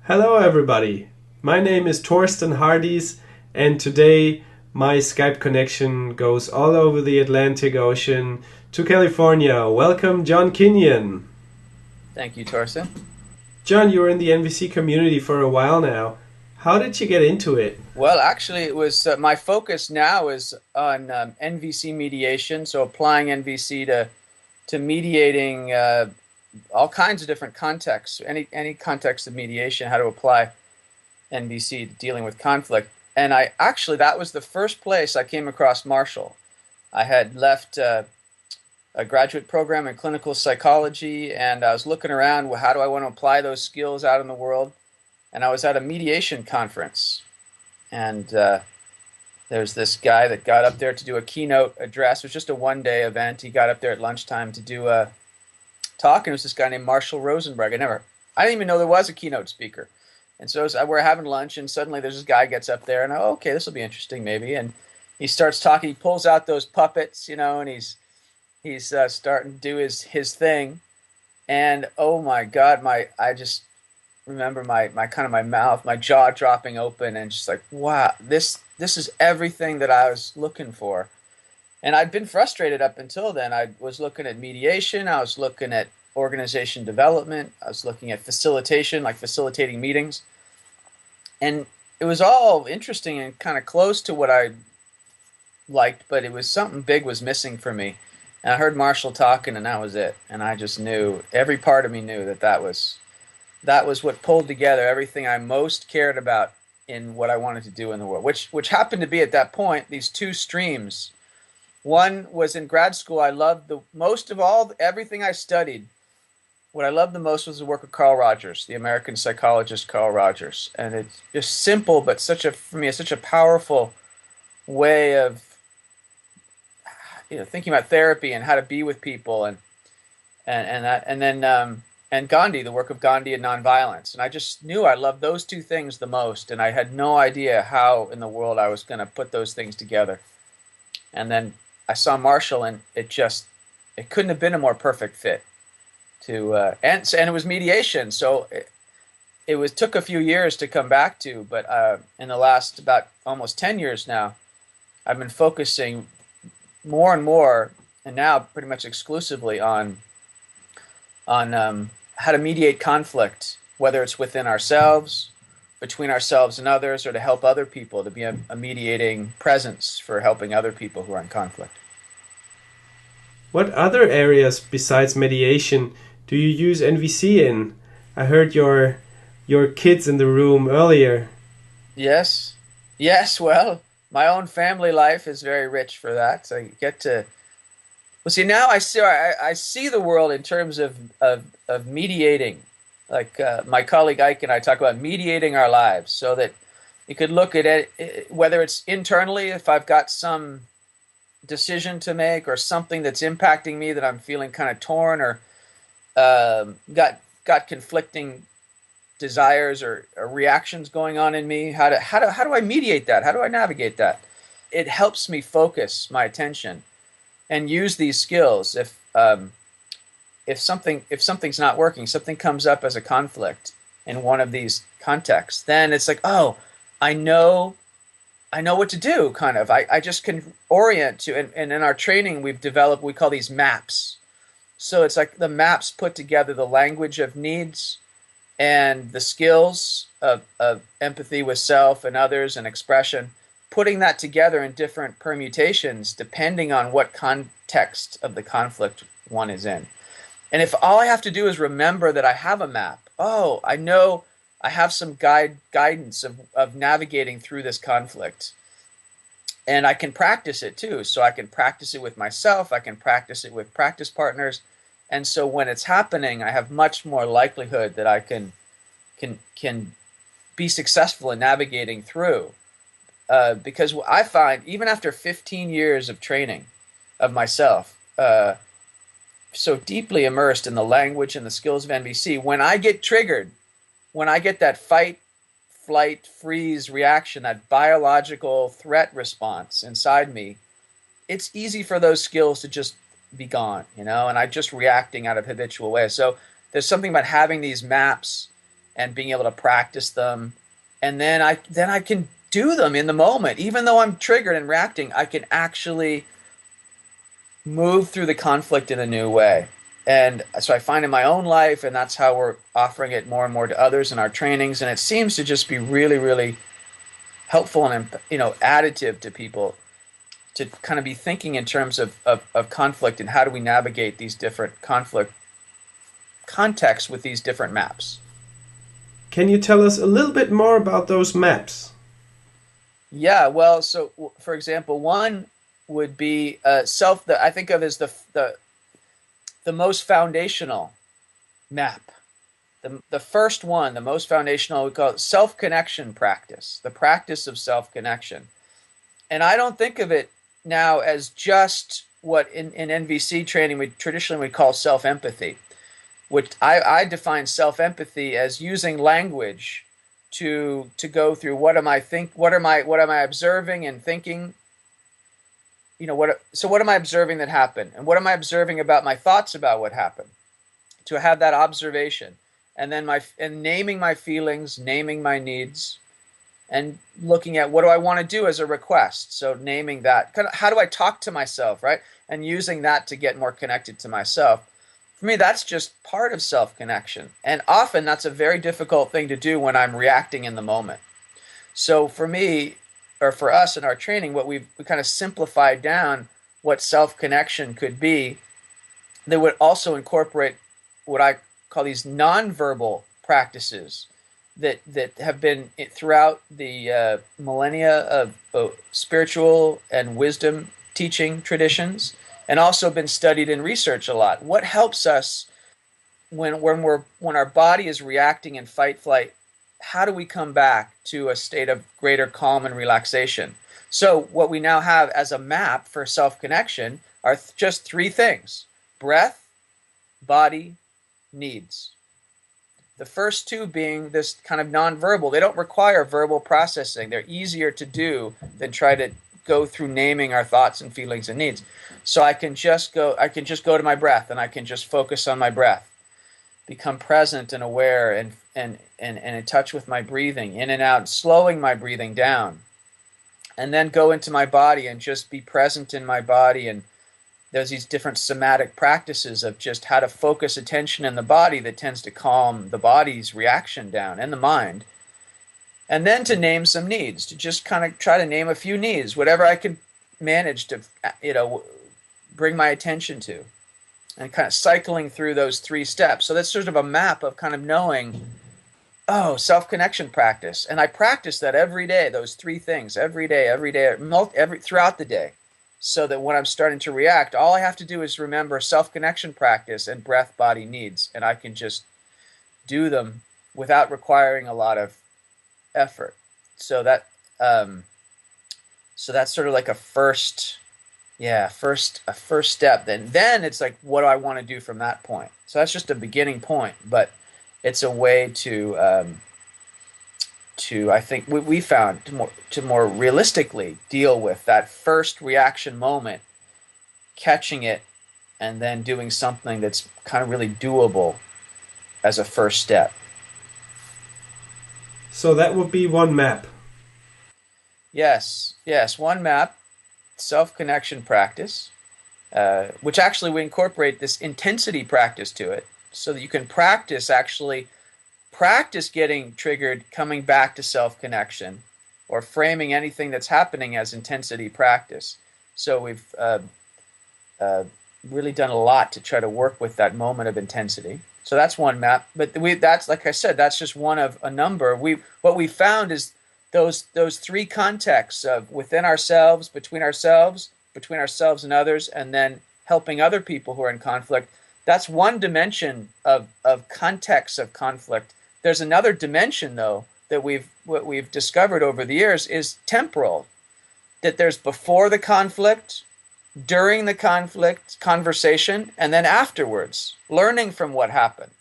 Hello everybody, my name is Torsten Hardiess and today my Skype connection goes all over the Atlantic Ocean to California. Welcome John Kinyon. Thank you, Torsten. John, you were in the NVC community for a while now. How did you get into it? Well, actually, it was my focus now is on NVC mediation, so applying NVC to mediating all kinds of different contexts, any context of mediation, how to apply NVC to dealing with conflict. And that was the first place I came across Marshall. I had left a graduate program in clinical psychology, and I was looking around, well, how do I want to apply those skills out in the world? And I was at a mediation conference, and there's this guy that got up there to do a keynote address. It was just a one-day event. He got up there at lunchtime to do a talk, and it was this guy named Marshall Rosenberg. I didn't even know there was a keynote speaker. And so we're having lunch, and suddenly there's this guy gets up there, and okay, this will be interesting maybe. And he starts talking. He pulls out those puppets, and he's starting to do his thing. And oh my God, I just remember my mouth, my jaw dropping open, and just like, wow, this is everything that I was looking for. And I'd been frustrated up until then. I was looking at mediation, I was looking at organization development, I was looking at facilitation, like facilitating meetings. And it was all interesting and kind of close to what I liked, but it was something big was missing for me. And I heard Marshall talking, and that was it. And I just knew, every part of me knew that was what pulled together everything I most cared about in what I wanted to do in the world, which happened to be at that point these two streams. One was in grad school. I loved the most of everything I studied. What I loved the most was the work of Carl Rogers, the American psychologist Carl Rogers. And it's just simple, but for me, it's such a powerful way of thinking about therapy and how to be with people, and Gandhi, the work of Gandhi and nonviolence. And I just knew I loved those two things the most, and I had no idea how in the world I was going to put those things together. And then I saw Marshall, and it couldn't have been a more perfect fit. And it was mediation, so it took a few years to come back to, but in the last about almost 10 years now, I've been focusing more and more, and now pretty much exclusively on how to mediate conflict, whether it's within ourselves, between ourselves and others, or to help other people, to be a mediating presence for helping other people who are in conflict. What other areas besides mediation do you use NVC in? I heard your kids in the room earlier. Yes, well, my own family life is very rich for that. So you get to, well, see, now I see the world in terms of mediating. Like my colleague Ike and I talk about mediating our lives, so that you could look at it, whether it's internally, if I've got some decision to make or something that's impacting me that I'm feeling kind of torn, or got conflicting desires or reactions going on in me. How do I mediate that? How do I navigate that? It helps me focus my attention and use these skills. If something's not working, something comes up as a conflict in one of these contexts, then it's like, oh, I know what to do, kind of. I just can orient to, and in our training we've developed, we call these maps. So it's like the maps put together the language of needs and the skills of empathy with self and others and expression, putting that together in different permutations depending on what context of the conflict one is in. And if all I have to do is remember that I have a map, oh, I know I have some guidance of navigating through this conflict. And I can practice it too. So I can practice it with myself, I can practice it with practice partners. And so when it's happening, I have much more likelihood that I can be successful in navigating through. Because I find, even after 15 years of training of myself, so deeply immersed in the language and the skills of NVC, when I get triggered, when I get that fight, flight, freeze reaction, that biological threat response inside me, it's easy for those skills to just be gone, and I'm just reacting out of habitual ways. So there's something about having these maps and being able to practice them. And then I can do them in the moment. Even though I'm triggered and reacting, I can actually move through the conflict in a new way. And so I find in my own life, and that's how we're offering it more and more to others in our trainings. And it seems to just be really, really helpful and, additive to people to kind of be thinking in terms of conflict and how do we navigate these different conflict contexts with these different maps. Can you tell us a little bit more about those maps? Yeah, well, so for example, one would be that I think of as the most foundational map. The first one, the most foundational, we call it self-connection practice, the practice of self-connection. And I don't think of it now as just what in NVC training we traditionally would call self-empathy, which I define self-empathy as using language to go through what am I observing and thinking, what am I observing that happened, and what am I observing about my thoughts about what happened, to have that observation, and then naming my feelings, naming my needs, and looking at what do I want to do as a request. So naming that, kind of how do I talk to myself, right? And using that to get more connected to myself. For me, that's just part of self-connection. And often that's a very difficult thing to do when I'm reacting in the moment. So for me, or for us in our training, we kind of simplified down what self-connection could be. They would also incorporate what I call these nonverbal practices that have been throughout the millennia of spiritual and wisdom teaching traditions, and also been studied in research a lot. What helps us when our body is reacting in fight flight? How do we come back to a state of greater calm and relaxation? So what we now have as a map for self-connection are just three things: breath, body, needs. The first two being this kind of nonverbal. They don't require verbal processing. They're easier to do than try to go through naming our thoughts and feelings and needs. So I can just go to my breath, and I can just focus on my breath, become present and aware and in touch with my breathing, in and out, slowing my breathing down, and then go into my body and just be present in my body. And there's these different somatic practices of just how to focus attention in the body that tends to calm the body's reaction down and the mind. And then to name some needs, to just kind of try to name a few needs, whatever I can manage to, bring my attention to, and kind of cycling through those three steps. So that's sort of a map of kind of knowing, self-connection practice. And I practice that every day, those three things, every day, throughout the day. So that when I'm starting to react, all I have to do is remember self-connection practice and breath, body, needs, and I can just do them without requiring a lot of effort. So that's sort of like a first step. Then it's like, what do I want to do from that point? So that's just a beginning point, but it's a way to I think we found to more realistically deal with that first reaction moment, catching it, and then doing something that's kind of really doable as a first step. So that would be one map. Yes, one map, self-connection practice, which actually we incorporate this intensity practice to it, so that you can practice getting triggered, coming back to self-connection, or framing anything that's happening as intensity practice. So we've really done a lot to try to work with that moment of intensity. So that's one map. But that's, like I said, that's just one of a number. What we found is those three contexts of within ourselves, between ourselves and others, and then helping other people who are in conflict. That's one dimension of context of conflict. There's another dimension, though, that what we've discovered over the years is temporal. That there's before the conflict, during the conflict, conversation, and then afterwards, learning from what happened.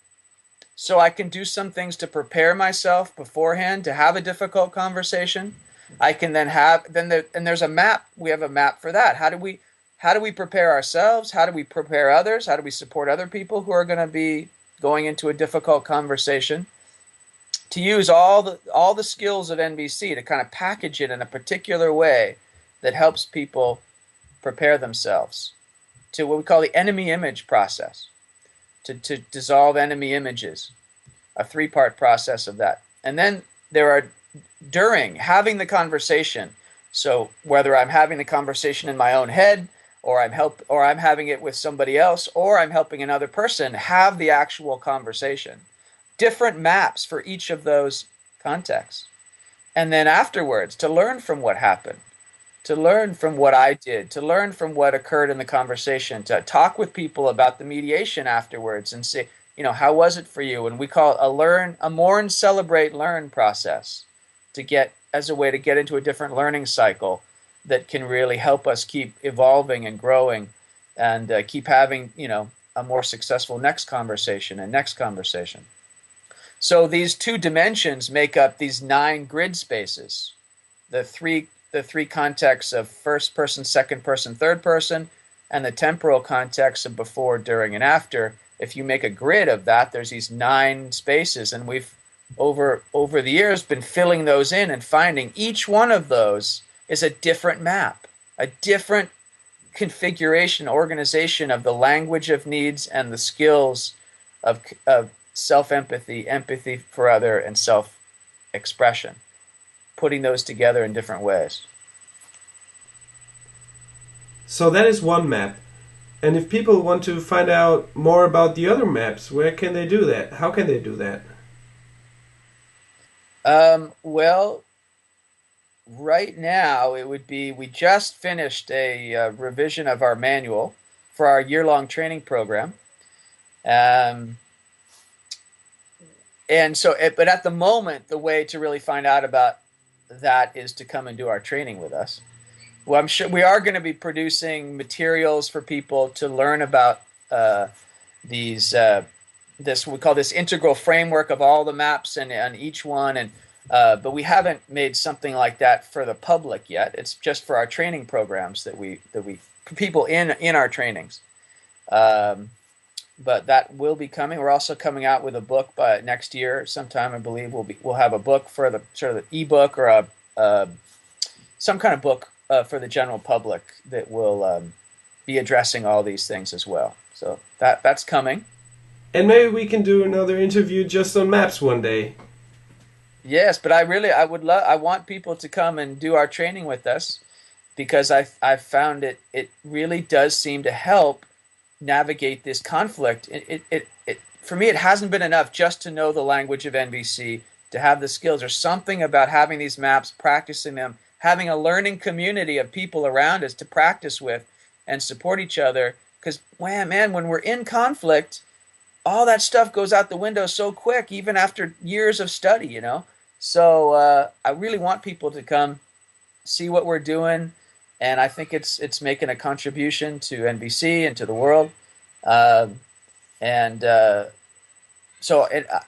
So I can do some things to prepare myself beforehand to have a difficult conversation. I can then and there's a map. We have a map for that. How do we prepare ourselves? How do we prepare others? How do we support other people who are going to be going into a difficult conversation? to use all the skills of NVC to kind of package it in a particular way that helps people prepare themselves to what we call the enemy image process, to dissolve enemy images, a three-part process of that. And then there are during having the conversation. So whether I'm having the conversation in my own head, or I'm having it with somebody else, or I'm helping another person have the actual conversation, different maps for each of those contexts. And then afterwards, to learn from what happened, to learn from what I did, to learn from what occurred in the conversation, to talk with people about the mediation afterwards and say, how was it for you? And we call it a mourn, celebrate, learn process as a way to get into a different learning cycle that can really help us keep evolving and growing and keep having, a more successful next conversation and next conversation. So these two dimensions make up these 9 grid spaces, the three contexts of first person, second person, third person, and the temporal context of before, during, and after. If you make a grid of that, there's these 9 spaces, and we've over the years been filling those in and finding each one of those is a different map, a different configuration, organization of the language of needs and the skills of self-empathy, empathy for other, and self-expression, putting those together in different ways. So that is one map. And if people want to find out more about the other maps, where can they do that? How can they do that? Well, right now it would be, we just finished a revision of our manual for our year-long training program. And so, but at the moment, the way to really find out about that is to come and do our training with us. Well, I'm sure we are going to be producing materials for people to learn about this. We call this integral framework of all the maps and each one. And but we haven't made something like that for the public yet. It's just for our training programs that we people in our trainings. But that will be coming. We're also coming out with a book by next year sometime. I believe we'll have a book for the sort of the ebook or some kind of book for the general public that will be addressing all these things as well. So that's coming. And maybe we can do another interview just on maps one day. Yes, but I want people to come and do our training with us, because I've found it really does seem to help navigate this conflict. For me, it hasn't been enough just to know the language of NVC, to have the skills. There's something about having these maps, practicing them, having a learning community of people around us to practice with and support each other. Because, man, when we're in conflict, all that stuff goes out the window so quick, even after years of study, So I really want people to come see what we're doing, and I think it's making a contribution to NVC and to the world. So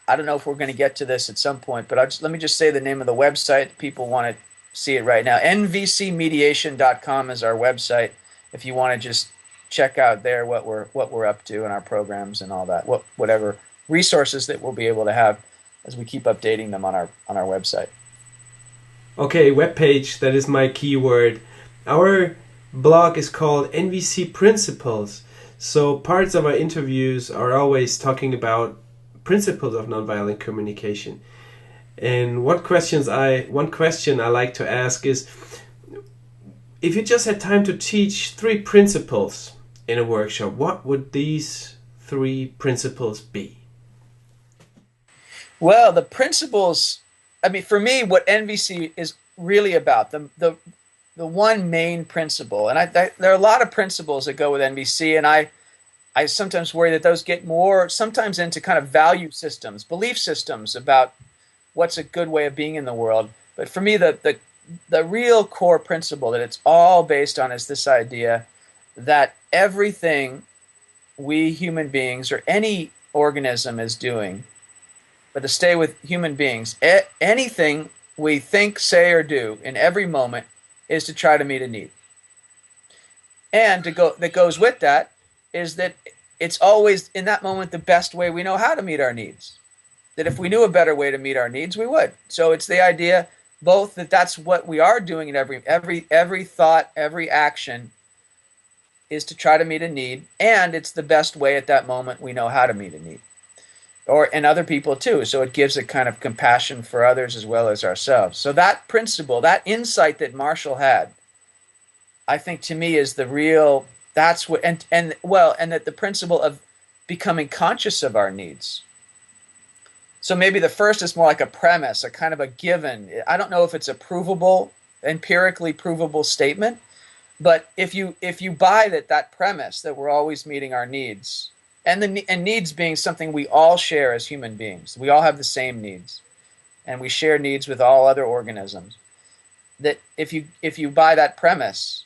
I don't know if we're going to get to this at some point, but let me just say the name of the website. People want to see it right now. NVC-Mediation.com is our website. If you want to just check out there what we're up to in our programs and all that, whatever resources that we'll be able to have as we keep updating them on our website. Okay, webpage, that is my keyword. Our blog is called NVC Principles. So parts of our interviews are always talking about principles of nonviolent communication. And one question I like to ask is, if you just had time to teach 3 principles in a workshop, what would these 3 principles be? Well, the principles, for me, what NVC is really about, the one main principle, and there are a lot of principles that go with NVC, and I sometimes worry that those get more sometimes into kind of value systems, belief systems about what's a good way of being in the world. But for me, the real core principle that it's all based on is this idea that everything we human beings or any organism is doing, but to stay with human beings, anything we think, say, or do in every moment is to try to meet a need. And that goes with that is that it's always in that moment the best way we know how to meet our needs. that if we knew a better way to meet our needs, we would. So it's the idea both that that's what we are doing in every thought, every action is to try to meet a need, and it's the best way at that moment we know how to meet a need. And other people too. So it gives a kind of compassion for others as well as ourselves. So that principle, that insight that Marshall had, I think to me is the real, that's what, and that the principle of becoming conscious of our needs. So maybe the first is more like a premise, a kind of a given. I don't know if it's a provable, empirically provable statement, but if you buy that premise that we're always meeting our needs, and needs being something we all share as human beings, we all have the same needs, and we share needs with all other organisms. That if you buy that premise,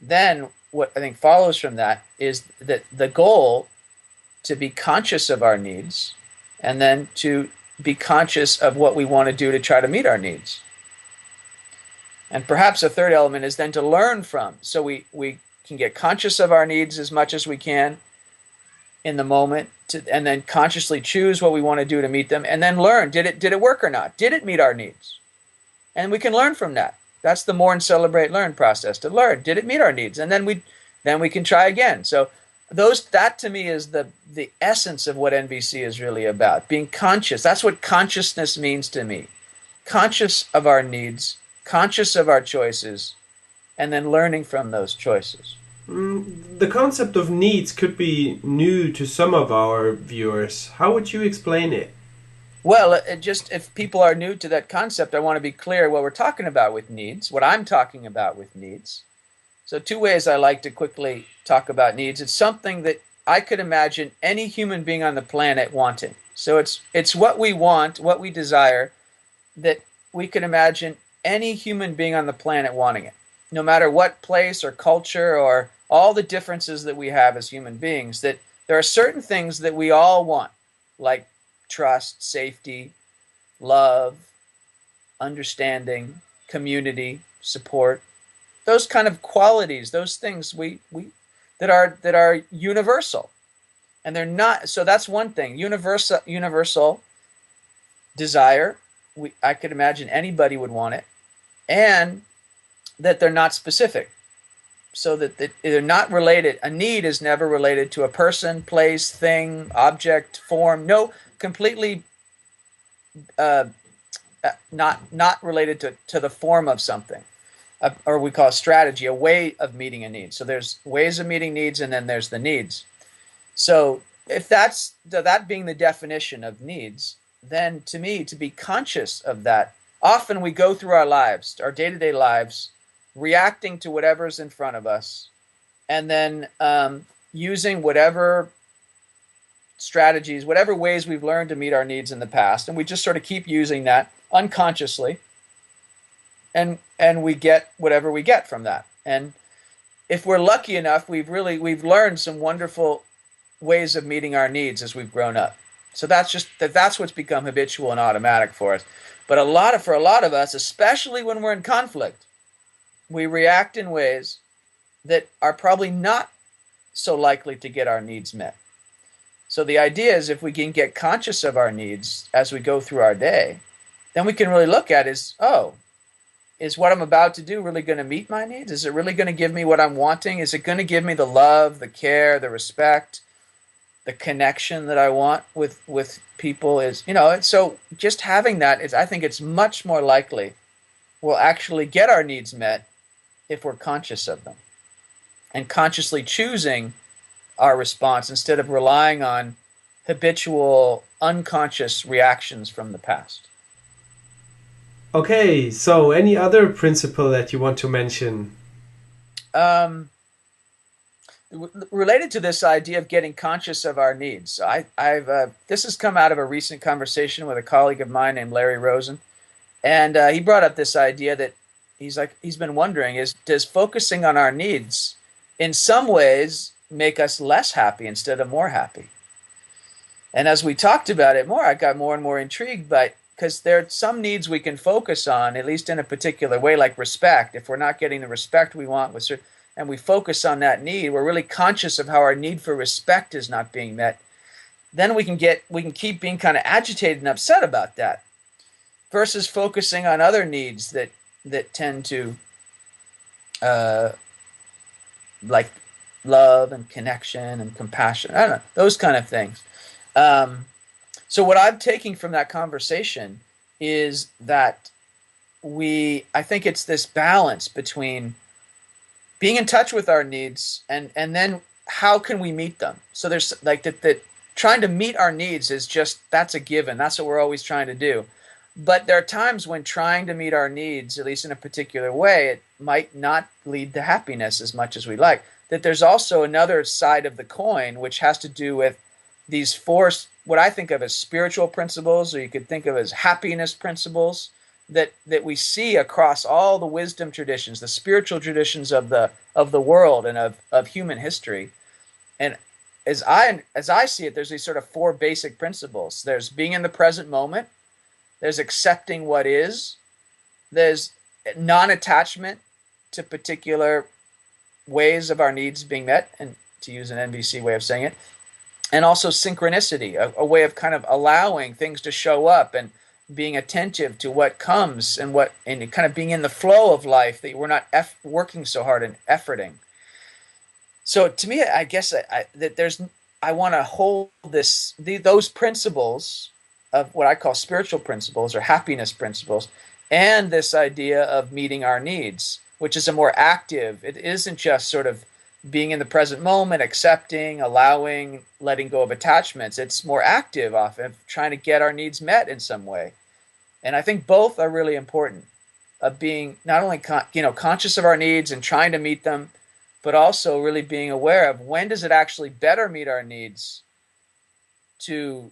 then what I think follows from that is that the goal to be conscious of our needs, and then to be conscious of what we want to do to try to meet our needs. And perhaps a third element is then to learn from. So we can get conscious of our needs as much as we can in the moment, and then consciously choose what we want to do to meet them, and then learn, did it work or not? Did it meet our needs? And we can learn from that. That's the mourn, celebrate, learn process, to learn, did it meet our needs? And then we can try again. So that to me is the essence of what NVC is really about, being conscious. That's what consciousness means to me. Conscious of our needs, conscious of our choices, and then learning from those choices. The concept of needs could be new to some of our viewers. How would you explain it? Well, just if people are new to that concept, I want to be clear what we're talking about with needs, what I'm talking about with needs. So 2 ways I like to quickly talk about needs. It's something that I could imagine any human being on the planet wanting. So it's what we want, what we desire, that we can imagine any human being on the planet wanting it, no matter what place or culture or all the differences that we have as human beings, that there are certain things that we all want, like trust, safety, love, understanding, community, support, those kind of qualities, those things that are universal. And they're not, so that's one thing, universal desire. I could imagine anybody would want it, and that they're not specific. So that they're not related. A need is never related to a person, place, thing, object, form. No, completely not related to the form of something, or we call a strategy, a way of meeting a need. So there's ways of meeting needs, and then there's the needs. So if that being the definition of needs, then to me, to be conscious of that, often we go through our lives, our day-to-day lives, reacting to whatever's in front of us, and then using whatever strategies, whatever ways we've learned to meet our needs in the past, and we just sort of keep using that unconsciously, and we get whatever we get from that. And if we're lucky enough, we've learned some wonderful ways of meeting our needs as we've grown up. So that's what's become habitual and automatic for us. But for a lot of us, especially when we're in conflict, we react in ways that are probably not so likely to get our needs met. So the idea is, if we can get conscious of our needs as we go through our day, then we can really look at is what I'm about to do really going to meet my needs? Is it really going to give me what I'm wanting? Is it going to give me the love, the care, the respect, the connection that I want with people? So just having that is, I think it's much more likely we'll actually get our needs met if we're conscious of them and consciously choosing our response instead of relying on habitual, unconscious reactions from the past. Okay, so any other principle that you want to mention? Related to this idea of getting conscious of our needs, this has come out of a recent conversation with a colleague of mine named Larry Rosen, and he brought up this idea that he's been wondering does focusing on our needs in some ways make us less happy instead of more happy? And as we talked about it more, I got more and more intrigued by, because there are some needs we can focus on, at least in a particular way, like respect. If we're not getting the respect we want and we focus on that need, we're really conscious of how our need for respect is not being met, then we can keep being kind of agitated and upset about that, versus focusing on other needs that tend to like love and connection and compassion. I don't know, those kind of things. So what I'm taking from that conversation is that I think it's this balance between being in touch with our needs and then how can we meet them? So there's like that trying to meet our needs is just, that's a given. That's what we're always trying to do. But there are times when trying to meet our needs, at least in a particular way, it might not lead to happiness as much as we like. That there's also another side of the coin, which has to do with these four, what I think of as spiritual principles, or you could think of as happiness principles, that we see across all the wisdom traditions, the spiritual traditions of the world and of human history. And as I see it, there's these sort of four basic principles. There's being in the present moment. There's accepting what is. There's non-attachment to particular ways of our needs being met, and to use an NVC way of saying it. And also synchronicity, a way of kind of allowing things to show up and being attentive to what comes and kind of being in the flow of life, that we're not working so hard and efforting. So to me, I guess I want to hold those principles of what I call spiritual principles or happiness principles, and this idea of meeting our needs, which is a more active. It isn't just sort of being in the present moment, accepting, allowing, letting go of attachments. It's more active, often trying to get our needs met in some way. And I think both are really important, of being not only conscious of our needs and trying to meet them, but also really being aware of when does it actually better meet our needs to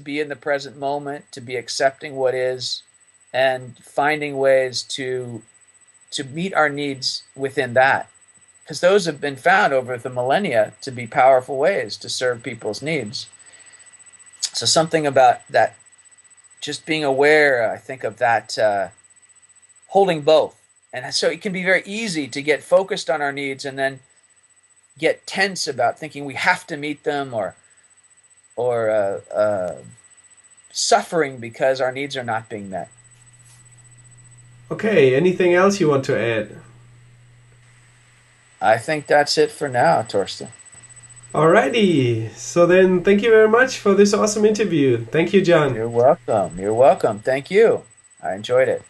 be in the present moment, to be accepting what is, and finding ways to meet our needs within that. Because those have been found over the millennia to be powerful ways to serve people's needs. So something about that, just being aware, I think, of that, holding both. And so it can be very easy to get focused on our needs and then get tense about thinking we have to meet them, or suffering because our needs are not being met. Okay, anything else you want to add? I think that's it for now, Torsten. Alrighty, so then thank you very much for this awesome interview. Thank you, John. You're welcome. You're welcome. Thank you. I enjoyed it.